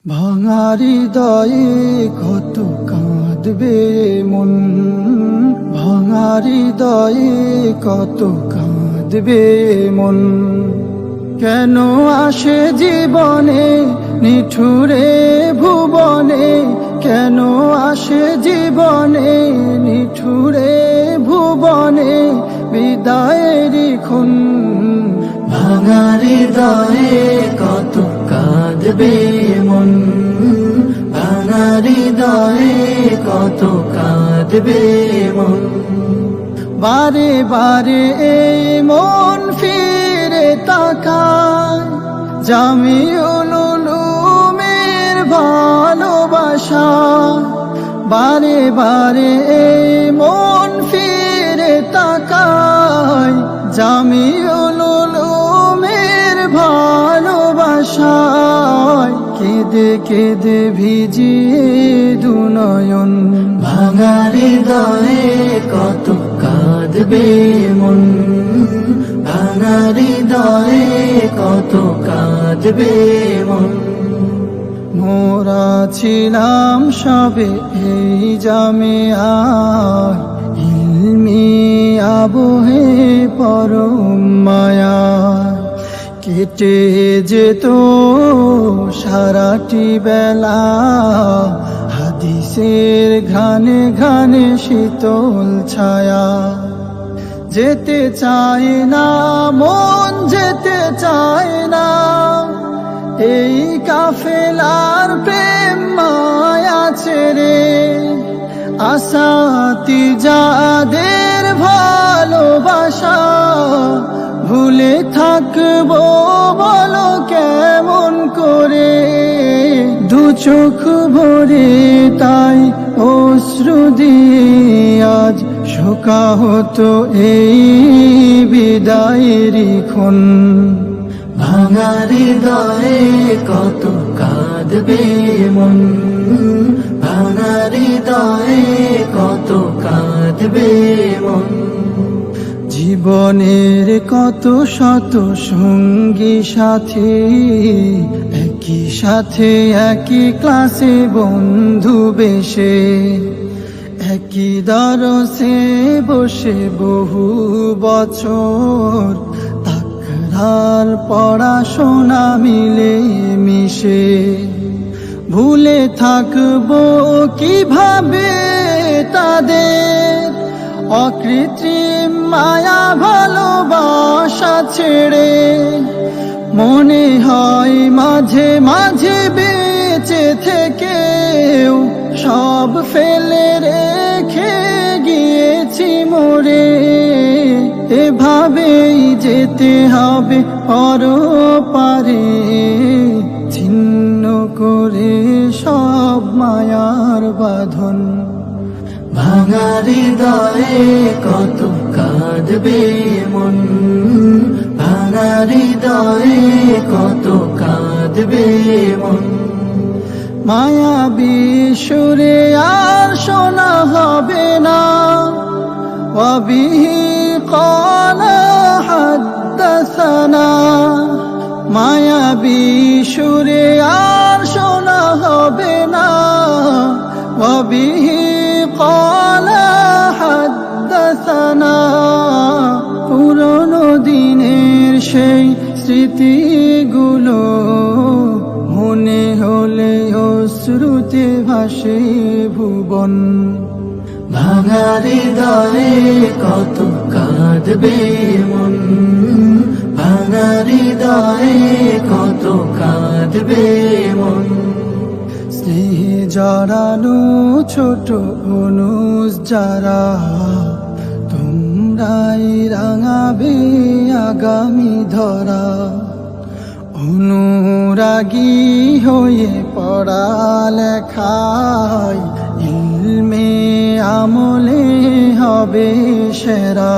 ভাঙা হৃদয়ে কত কাঁদবে মন, ভাঙা হৃদয়ে কত কাঁদবে মন। কেন আসে জীবনে নিঠুরে ভুবনে, কেন আসে জীবনে নিঠুরে ভুবনে বিদায়েরই খুন। ভাঙা হৃদয়ে কত কাঁদবে মন, ভাঙা হৃদয়ে কত কাঁদবে মন। বারে বারে এই মন ফিরে তাকায় জামিউল উলুমের ভালোবাসা। বারে বারে এই মন ফিরে তাকায় জামিউল উলুমের ভালোবাসায়। কেঁদে কেঁদে ভিজিয়ে দুনয়ন, ভাঙা হৃদয়ে কত কাঁদবে মন, ভাঙা হৃদয়ে কত কাঁদবে মন। মোরা ছিলাম সবে এই জামিয়ায়, ইলমি আবহে পরম মায়ায়। কেটে যেত সারাটি বেলা হাদিসের ঘানে ঘানে শীতল ছায়া। যেতে চায় না মন, যেতে চায় না এই কাফেলার প্রেম মায়া ছেড়ে। আসাতি যাদের ভালোবাসা ভুলে থাকবো বলো কেমন করে। দু চোখ ভরে তাই অশ্রু দিয়ে আজ শোকা হতো এই বিদায়েরই ক্ষণ। ভাঙা হৃদয়ে কত কাঁদবে মন, ভাঙা হৃদয়ে কত কাঁদবে মন। জীবনের কত শত সঙ্গী সাথী, একই সাথে একই ক্লাসে বন্ধু বেশে, একই দরসে বসে বহু বছর তাকরার পড়াশোনা মিলে মিশে। ভুলে থাকবো কিভাবে তাদের অকৃত্রিম মায়া ভালোবাসা ছেড়ে। মনে হয় মাঝে মাঝে বেঁচে থেকেও সব ফেলে রেখে গিয়েছি মরে। এভাবেই যেতে হবে পরপারে, ছিন্ন করে সব মায়ার বাঁধন। ভাঙা হৃদয়ে কত কাঁদবে মন, ভাঙা হৃদয়ে কত কাঁদবে মন। মায়াবী সুরে আর শোনা হবে না ওয়াবিহি ক্বালা হাদ্দাসানা। মায়াবী সুরে আর শোনা হবে না ওয়াবিহি ক্বালা হাদ্দাসানা। পুরনো দিনের সেই স্মৃতিগুলো মনে হলে অশ্রুতে ভাসে ভুবন। ভাঙা হৃদয়ে কত কাঁদবে মন, ভাঙা হৃদয়ে কত কাঁদবে মন। স্নেহ জড়ানো ছোট অনুষ যারা, তোমরাই রাঙাবে আগামী ধরা। অনুরাগী হয়ে পড়ালেখায় ইলমে আমলে হবে সেরা।